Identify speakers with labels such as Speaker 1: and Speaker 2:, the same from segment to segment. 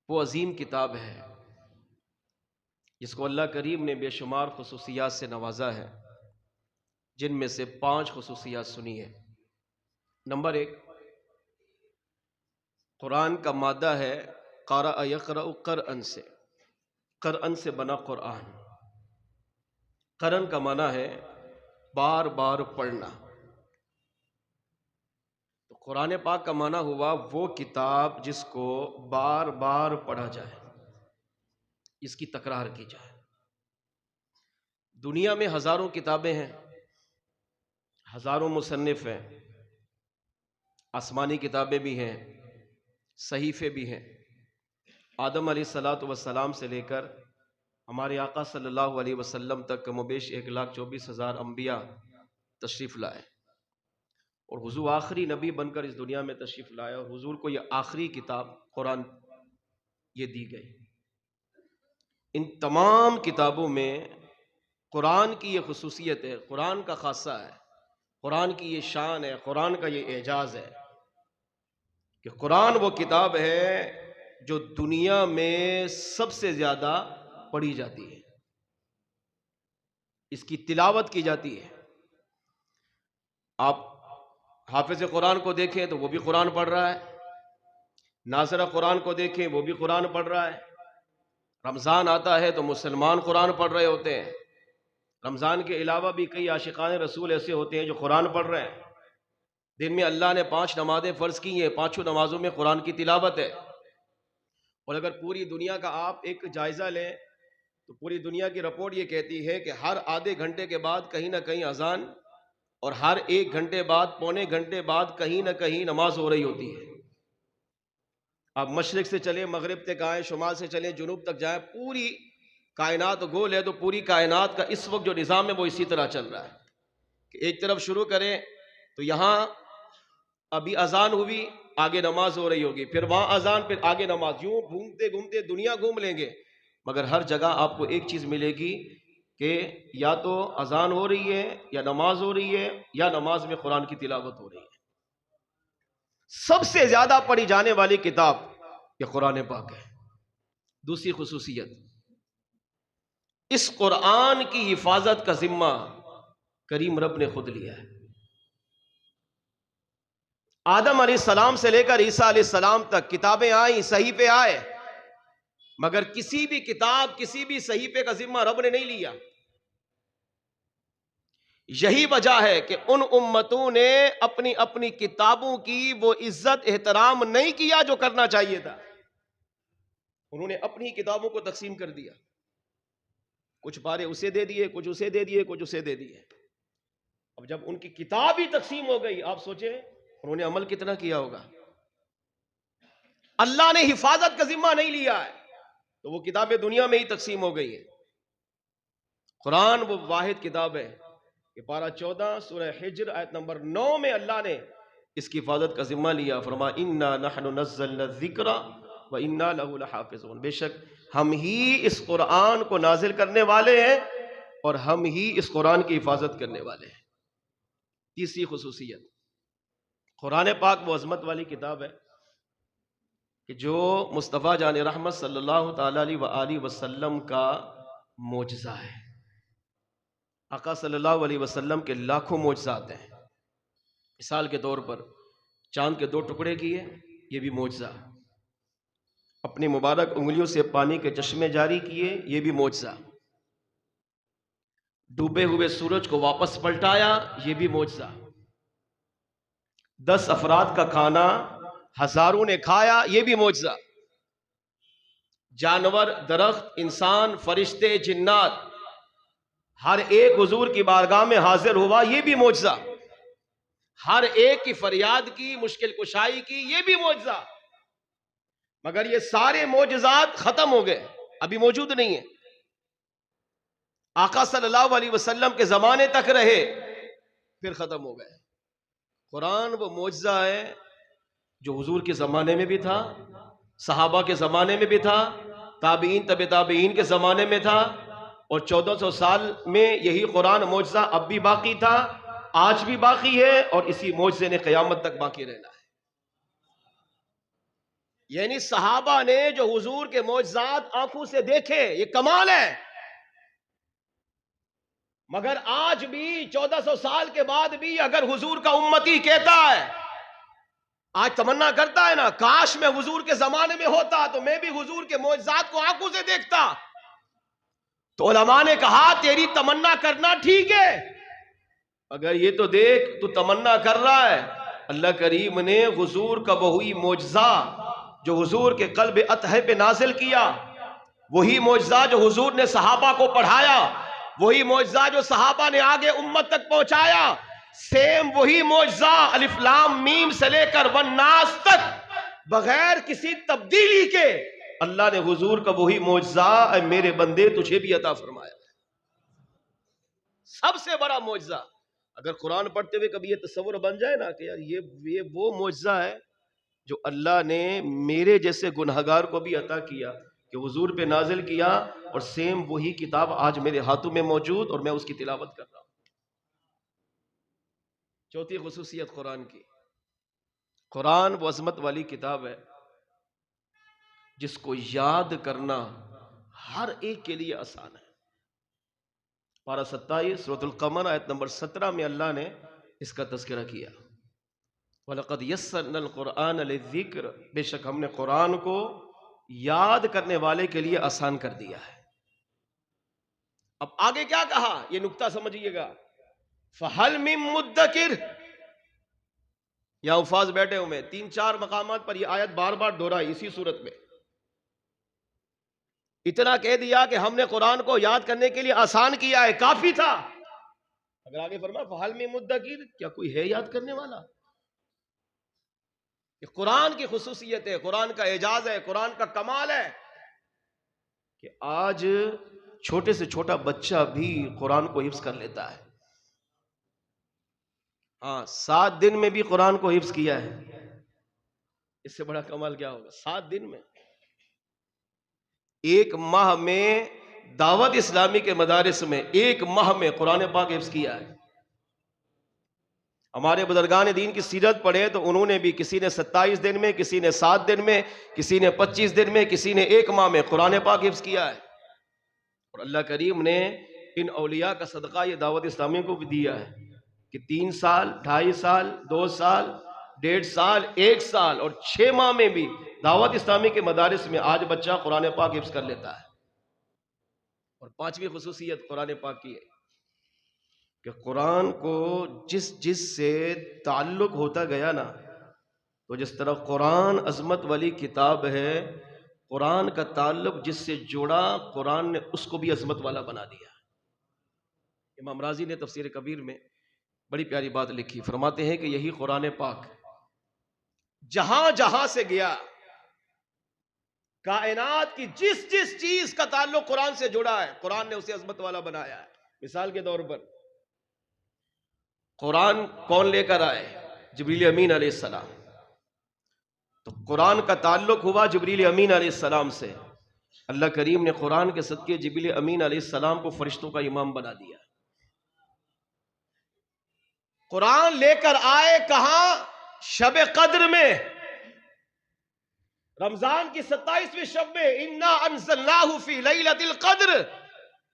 Speaker 1: وہ عظیم کتاب ہے جس کو اللہ کریم نے بے شمار خصوصیات سے نوازا ہے، جن میں سے 5 خصوصیات سنی ہے۔ نمبر 1، قرآن کا مادہ ہے قرأ یقرأ قرأن سے، قرأن سے بنا قرآن۔ قرأن کا معنی ہے بار بار پڑھنا۔ تو قرآن پاک کا معنی ہوا وہ کتاب جس کو بار بار پڑھا جائے، اس کی تکرار کی جائے۔ دنیا میں ہزاروں کتابیں ہیں، ہزاروں مصنف ہیں، آسمانی کتابیں بھی ہیں، صحیفے بھی ہیں۔ آدم علیہ السلام سے لے کر ہمارے آقا صلی اللہ علیہ وسلم تک کم و بیش 1,24,000 انبیاء تشریف لائے، اور حضور آخری نبی بن کر اس دنیا میں تشریف لائے، اور حضور کو یہ آخری کتاب قرآن یہ دی گئی۔ ان تمام کتابوں میں قرآن کی یہ خصوصیت ہے، قرآن کا خاصہ ہے، قرآن کی یہ شان ہے، قرآن کا یہ اعجاز ہے کہ قرآن وہ کتاب ہے جو دنیا میں سب سے زیادہ پڑھی جاتی ہے، اس کی تلاوت کی جاتی ہے۔ آپ حافظ قرآن کو دیکھیں تو وہ بھی قرآن پڑھ رہا ہے، ناظرہ قرآن کو دیکھیں وہ بھی قرآن پڑھ رہا ہے۔ رمضان آتا ہے تو مسلمان قرآن پڑھ رہے ہوتے ہیں۔ رمضان کے علاوہ بھی کئی عاشقان رسول ایسے ہوتے ہیں جو قرآن پڑھ رہے ہیں۔ دن میں اللہ نے 5 نمازیں فرض کی ہیں، 5 نمازوں میں قرآن کی تلاوت ہے۔ اور اگر پوری دنیا کا آپ ایک جائزہ لیں تو پوری دنیا کی رپورٹ یہ کہتی ہے کہ ہر آدھے گھنٹے کے بعد کہیں نہ کہیں اذان، اور ہر 1 گھنٹے بعد، پونے گھنٹے بعد کہیں نہ کہیں نماز ہو رہی ہوتی ہے۔ آپ مشرق سے چلیں، مغرب تک آئیں، شمال سے چلیں، جنوب تک جائیں، پوری کائنات گول ہے، تو پوری کائنات کا اس وقت جو نظام ہے وہ اسی طرح چل رہا ہے کہ ایک طرف شروع کریں تو یہاں ابھی اذان ہوئی، آگے نماز ہو رہی ہوگی، پھر وہاں اذان، پھر آگے نماز، یوں گھومتے گھومتے دنیا گھوم لیں گے، مگر ہر جگہ آپ کو ایک چیز ملے گی کہ یا تو اذان ہو رہی ہے، یا نماز ہو رہی ہے، یا نماز میں قرآن کی تلاوت ہو رہی ہے۔ سب سے زیادہ پڑھی جانے والی کتاب یہ قرآن پاک ہے۔ دوسری خصوصیت، اس قرآن کی حفاظت کا ذمہ کریم رب نے خود لیا ہے۔ آدم علیہ السلام سے لے کر عیسیٰ علیہ السلام تک کتابیں آئیں، صحیفے آئے، مگر کسی بھی کتاب، کسی بھی صحیفے کا ذمہ رب نے نہیں لیا۔ یہی وجہ ہے کہ ان امتوں نے اپنی اپنی کتابوں کی وہ عزت احترام نہیں کیا جو کرنا چاہیے تھا۔ انہوں نے اپنی کتابوں کو تقسیم کر دیا، کچھ پارے اسے دے دیے، کچھ اسے دے دیے، کچھ اسے دے دیے۔ اب جب ان کی کتاب ہی تقسیم ہو گئی، آپ سوچیں انہوں نے عمل کتنا کیا ہوگا۔ اللہ نے حفاظت کا ذمہ نہیں لیا ہے تو وہ کتابیں دنیا میں ہی تقسیم ہو گئی ہیں۔ قرآن وہ واحد کتاب ہے کہ پارہ 14 سورہ حجر آیت نمبر 9 میں اللہ نے اس کی حفاظت کا ذمہ لیا، فرمایا اِنَّا نَحْنُ نَزَّلْنَا الذِّكْرَ وَإِنَّا لَهُ لَحَافِظُونَ، بے شک ہم ہی اس قرآن کو نازل کرنے والے ہیں اور ہم ہی اس قرآن کی حفاظت کرنے والے ہیں۔ تیسری خصوصیت، قرآن پاک وہ عظمت والی کتاب ہے کہ جو مصطفیٰ جان رحمت صلی اللہ تعالیٰ علیہ وآلہ وسلم کا معجزہ ہے۔ آقا صلی اللہ علیہ وسلم کے لاکھوں معجزات ہیں۔ مثال کے طور پر چاند کے 2 ٹکڑے کیے، یہ بھی معجزہ۔ اپنی مبارک انگلیوں سے پانی کے چشمے جاری کیے، یہ بھی معجزہ۔ ڈوبے ہوئے سورج کو واپس پلٹایا، یہ بھی معجزہ۔ 10 افراد کا کھانا ہزاروں نے کھایا، یہ بھی معجزہ۔ جانور، درخت، انسان، فرشتے، جنات، ہر ایک حضور کی بارگاہ میں حاضر ہوا، یہ بھی معجزہ۔ ہر ایک کی فریاد کی، مشکل کشائی کی، یہ بھی معجزہ۔ مگر یہ سارے معجزات ختم ہو گئے، ابھی موجود نہیں ہیں۔ آقا صلی اللہ علیہ وسلم کے زمانے تک رہے، پھر ختم ہو گئے۔ قرآن وہ معجزہ ہے جو حضور کے زمانے میں بھی تھا، صحابہ کے زمانے میں بھی تھا، تابعین تبع تابعین کے زمانے میں تھا، اور 1400 سال میں یہی قرآن معجزہ اب بھی باقی تھا، آج بھی باقی ہے، اور اسی معجزے نے قیامت تک باقی رہنا ہے۔ یعنی صحابہ نے جو حضور کے معجزات آنکھوں سے دیکھے، یہ کمال ہے. مگر آج بھی 1400 سال کے بعد بھی اگر حضور کا امتی کہتا ہے، آج تمنا کرتا ہے نا، کاش میں حضور کے زمانے میں ہوتا تو میں بھی حضور کے معجزات کو آنکھوں سے دیکھتا. تو علماء نے کہا تیری تمنا کرنا ٹھیک ہے، اگر یہ تو دیکھ تو تمنا کر رہا ہے. اللہ کریم نے حضور کا وہی معجزہ جو حضور کے قلب اطہر پہ نازل کیا، وہی معجزہ جو حضور نے صحابہ کو پڑھایا، وہی معجزہ جو صحابہ نے آگے امت تک پہنچایا، سیم وہی معجزہ الف لام میم سے لے کر والناس تک بغیر کسی تبدیلی کے اللہ نے حضور کا وہی معجزہ اے میرے بندے تجھے بھی عطا فرمایا. سب سے بڑا معجزہ. اگر قرآن پڑھتے ہوئے کبھی یہ تصور بن جائے نا کہ یار یہ وہ معجزہ ہے جو اللہ نے میرے جیسے گنہگار کو بھی عطا کیا کہ حضور پہ نازل کیا، اور سیم وہی کتاب آج میرے ہاتھوں میں موجود اور میں اس کی تلاوت کر رہا ہوں. چوتھی خصوصیت قرآن کی، قرآن وہ عظمت والی کتاب ہے جس کو یاد کرنا ہر ایک کے لیے آسان ہے. پارہ 27 سورۃ القمر آیت نمبر 17 میں اللہ نے اس کا تذکرہ کیا، وَلَقَدْ يَسَّرْنَا الْقُرْآنَ لِلذِّكْرِ، بے شک ہم نے قرآن کو یاد کرنے والے کے لیے آسان کر دیا ہے. اب آگے کیا کہا یہ نکتہ سمجھئے گا، فَهَلْ مِن مُدَّكِرٍ. یہاں حفاظ بیٹھے ہوئے 3-4 مقامات پر یہ آیت بار بار دہرائی اسی صورت میں. اتنا کہہ دیا کہ ہم نے قرآن کو یاد کرنے کے لیے آسان کیا ہے، کافی تھا. اگر آگے فرمایا فَهَلْ مِن مُدَّكِرٍ، کیا کوئی ہے یاد کرنے والا؟ یہ قرآن کی خصوصیت ہے، قرآن کا اعجاز ہے، قرآن کا کمال ہے کہ آج چھوٹے سے چھوٹا بچہ بھی قرآن کو حفظ کر لیتا ہے. ہاں 7 دن میں بھی قرآن کو حفظ کیا ہے. اس سے بڑا کمال کیا ہوگا؟ 7 دن میں. 1 ماہ میں دعوت اسلامی کے مدارس میں 1 ماہ میں قرآن پاک حفظ کیا ہے. ہمارے بزرگان دین کی سیرت پڑھے تو انہوں نے بھی، کسی نے 27 دن میں، کسی نے 7 دن میں، کسی نے 25 دن میں، کسی نے 1 ماہ میں قرآن پاک حفظ کیا ہے. اور اللہ کریم نے ان اولیاء کا صدقہ یہ دعوت اسلامی کو بھی دیا ہے کہ 3 سال، 2.5 سال، 2 سال، 1.5 سال، 1 سال اور 6 ماہ میں بھی دعوت اسلامی کے مدارس میں آج بچہ قرآن پاک حفظ کر لیتا ہے. اور 5ویں خصوصیت قرآن پاک کی ہے کہ قرآن کو جس سے تعلق ہوتا گیا نا، تو جس طرح قرآن عظمت والی کتاب ہے، قرآن کا تعلق جس سے جوڑا قرآن نے اس کو بھی عظمت والا بنا دیا. امام رازی نے تفسیر کبیر میں بڑی پیاری بات لکھی، فرماتے ہیں کہ یہی قرآن پاک جہاں جہاں سے گیا، کائنات کی جس چیز کا تعلق قرآن سے جڑا ہے، قرآن نے اسے عظمت والا بنایا ہے. مثال کے طور پر قرآن کون لے کر آئے؟ جبریل امین علیہ السلام. تو قرآن کا تعلق ہوا جبریل امین علیہ السلام سے. اللہ کریم نے قرآن کے صدقے جبریل امین علیہ السلام کو فرشتوں کا امام بنا دیا. قرآن لے کر آئے کہاں؟ شب قدر میں، رمضان کی 27ویں شب میں، انا انزلناہ فی لیلۃ القدر،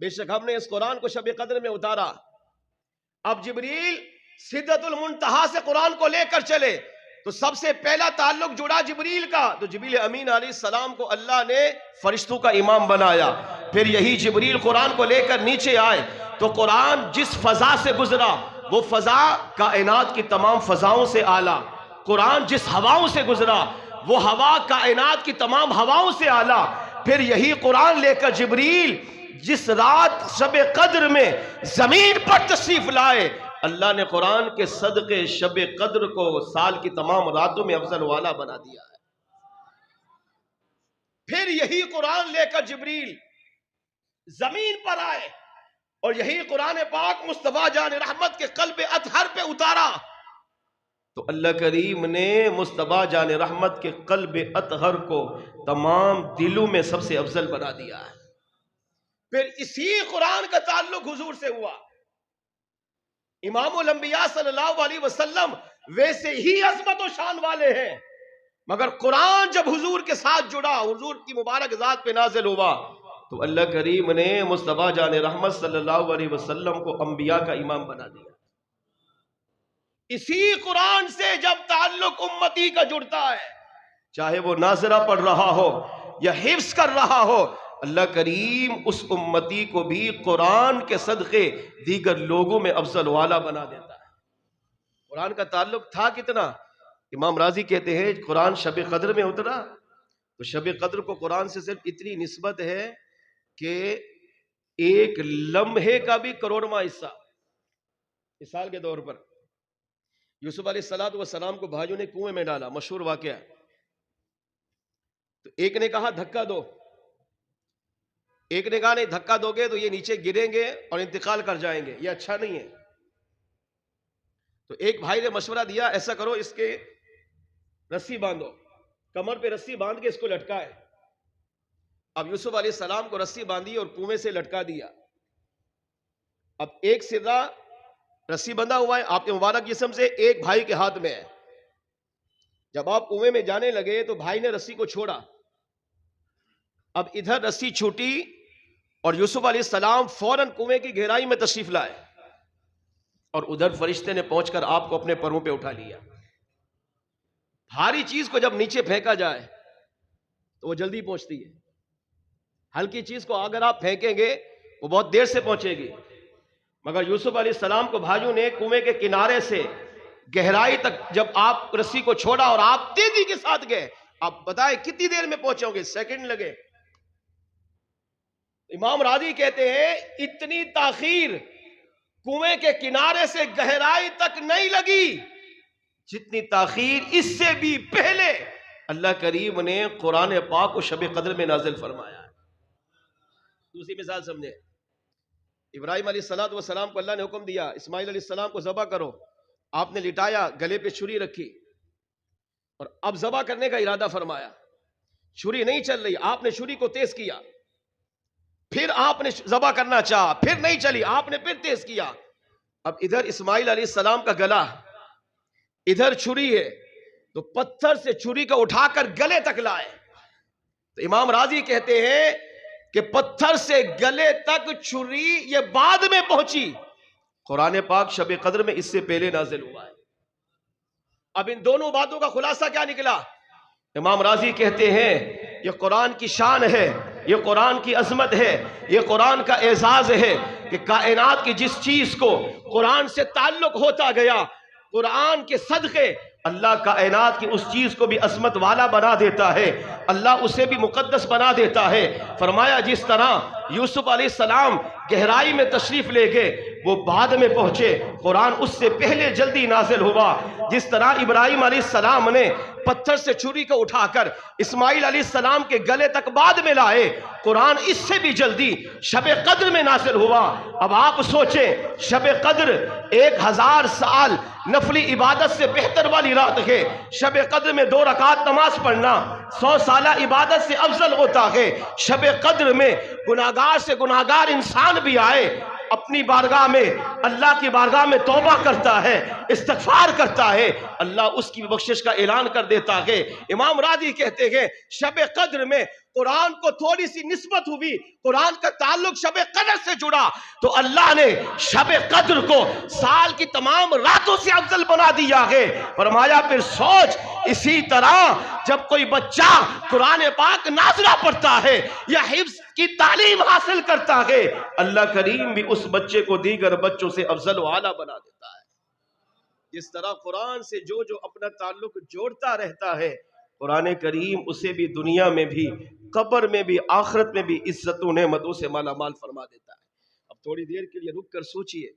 Speaker 1: بے شک ہم نے اس قرآن کو شب قدر میں اتارا. اب جبریل سدرۃ المنتہا سے قرآن کو لے کر چلے تو سب سے پہلا تعلق جڑا جبریل کا، تو جبریل امین علیہ السلام کو اللہ نے فرشتوں کا امام بنایا. پھر یہی جبریل قرآن کو لے کر نیچے آئے تو قرآن جس فضا سے گزرا وہ فضا کائنات کی تمام فضاؤں سے اعلیٰ. قرآن جس ہواؤں سے گزرا وہ ہوا کائنات کی تمام ہواؤں سے اعلیٰ. پھر یہی قرآن لے کر جبریل جس رات شب قدر میں زمین پر تشریف لائے، اللہ نے قرآن کے صدقے شب قدر کو سال کی تمام راتوں میں افضل والا بنا دیا ہے. پھر یہی قرآن لے کر جبریل زمین پر آئے اور یہی قرآن پاک مصطفیٰ جان رحمت کے قلب اطہر پہ اتارا تو اللہ کریم نے مصطفیٰ جان رحمت کے قلب اطہر کو تمام دلوں میں سب سے افضل بنا دیا ہے. پھر اسی قرآن کا تعلق حضور سے ہوا. امام الانبیاء صلی اللہ علیہ وسلم ویسے ہی عظمت و شان والے ہیں مگر قرآن جب حضور کے ساتھ جڑا، حضور کی مبارک ذات پہ نازل ہوا، تو اللہ کریم نے مصطفیٰ جان رحمت صلی اللہ علیہ وسلم کو انبیاء کا امام بنا دیا۔ اسی قرآن سے جب تعلق امتی کا جڑتا ہے، چاہے وہ ناظرہ پڑھ رہا ہو یا حفظ کر رہا ہو، اللہ کریم اس امتی کو بھی قرآن کے صدقے دیگر لوگوں میں افضل والا بنا دیتا ہے۔ قرآن کا تعلق تھا کتنا؟ امام راضی کہتے ہیں قرآن شب قدر میں اترا، تو شب قدر کو قرآن سے صرف اتنی نسبت ہے کہ ایک لمحے کا بھی کروڑواں حصہ۔ مثال کے طور پر یوسف علیہ السلام کو بھائیوں نے کنویں میں ڈالا، مشہور واقعہ۔ تو ایک نے کہا دھکا دو، ایک نے کہا نہیں دھکا دو گے تو یہ نیچے گریں گے اور انتقال کر جائیں گے، یہ اچھا نہیں ہے۔ تو ایک بھائی نے مشورہ دیا ایسا کرو اس کے رسی باندھو، کمر پہ رسی باندھ کے اس کو لٹکائے۔ اب یوسف علیہ السلام کو رسی باندھی اور کنویں سے لٹکا دیا۔ اب ایک سرا رسی بندھا ہوا ہے آپ کے مبارک جسم سے، ایک بھائی کے ہاتھ میں ہے۔ جب آپ کنویں میں جانے لگے تو بھائی نے رسی کو چھوڑا، اب ادھر رسی چھوٹی اور یوسف علیہ السلام فوراً کنویں کی گہرائی میں تشریف لائے، اور ادھر فرشتے نے پہنچ کر آپ کو اپنے پروں پہ اٹھا لیا۔ بھاری چیز کو جب نیچے پھینکا جائے تو وہ جلدی پہنچتی ہے، ہلکی چیز کو اگر آپ پھینکیں گے وہ بہت دیر سے پہنچے گی۔ مگر یوسف علیہ السلام کو بھائیوں نے کنویں کے کنارے سے گہرائی تک جب آپ رسی کو چھوڑا اور آپ تیزی کے ساتھ گئے، آپ بتائیں کتنی دیر میں پہنچو گے؟ سیکنڈ لگے۔ امام راضی کہتے ہیں اتنی تاخیر کنویں کے کنارے سے گہرائی تک نہیں لگی جتنی تاخیر اس سے بھی پہلے اللہ کریم نے قرآن پاک کو شب قدر میں نازل فرمایا ہے۔ دوسری مثال سمجھیں، ابراہیم علیہ السلام کو اللہ نے حکم دیا اسماعیل علیہ السلام کو ذبح کرو، آپ نے لٹایا، گلے پہ چھری رکھی اور اب ذبح کرنے کا ارادہ فرمایا۔ چھری نہیں چل رہی، آپ نے چھری کو تیز کیا، پھر آپ نے ذبح کرنا چاہا، پھر نہیں چلی، آپ نے پھر تیز کیا۔ اب ادھر اسماعیل علیہ السلام کا گلا، ادھر چھری ہے، تو پتھر سے چھری کو اٹھا کر گلے تک لائے۔ تو امام راضی کہتے ہیں کہ پتھر سے گلے تک چھری یہ بعد میں پہنچی، قرآن پاک شب قدر میں اس سے پہلے نازل ہوا ہے۔ اب ان دونوں باتوں کا خلاصہ کیا نکلا؟ امام راضی کہتے ہیں یہ قرآن کی شان ہے، یہ قرآن کی عظمت ہے، یہ قرآن کا اعزاز ہے کہ کائنات کی جس چیز کو قرآن سے تعلق ہوتا گیا، قرآن کے صدقے اللہ کائنات کی اس چیز کو بھی عظمت والا بنا دیتا ہے، اللہ اسے بھی مقدس بنا دیتا ہے۔ فرمایا جس طرح یوسف علیہ السلام گہرائی میں تشریف لے گئے، وہ بعد میں پہنچے، قرآن اس سے پہلے جلدی نازل ہوا۔ جس طرح ابراہیم علیہ السلام نے پتھر سے چھری کو اٹھا کر اسماعیل علیہ السلام کے گلے تک بعد میں لائے، قرآن اس سے بھی جلدی شب قدر میں نازل ہوا۔ اب آپ سوچیں شب قدر 1000 سال نفلی عبادت سے بہتر والی رات ہے، شب قدر میں 2 رکعت نماز پڑھنا 100 سالہ عبادت سے افضل ہوتا ہے۔ شب قدر میں گناہگار سے گناہگار انسان بھی آئے، اپنی بارگاہ میں اللہ کی بارگاہ میں توبہ کرتا ہے، استغفار کرتا ہے، اللہ اس کی بخشش کا اعلان کر دیتا ہے۔ امام راضی کہتے ہیں شب قدر میں قرآن کو تھوڑی سی نسبت ہوئی، قرآن کا تعلق شب قدر سے جڑا، تو اللہ نے شب قدر کو سال کی تمام راتوں سے افضل بنا دیا ہے۔ فرمایا پھر سوچ، اسی طرح جب کوئی بچہ قرآن پاک نازلہ پڑھتا ہے یا حفظ کی تعلیم حاصل کرتا ہے، اللہ کریم بھی اس بچے کو دیگر بچوں سے افضل و اعلیٰ بنا دیتا ہے۔ جس طرح قرآن سے جو اپنا تعلق جوڑتا رہتا ہے، قرآن کریم اسے بھی دنیا میں بھی، قبر میں بھی، آخرت میں بھی عزت و نعمتوں سے مالا مال فرما دیتا ہے۔ اب تھوڑی دیر کے لیے رک کر سوچئے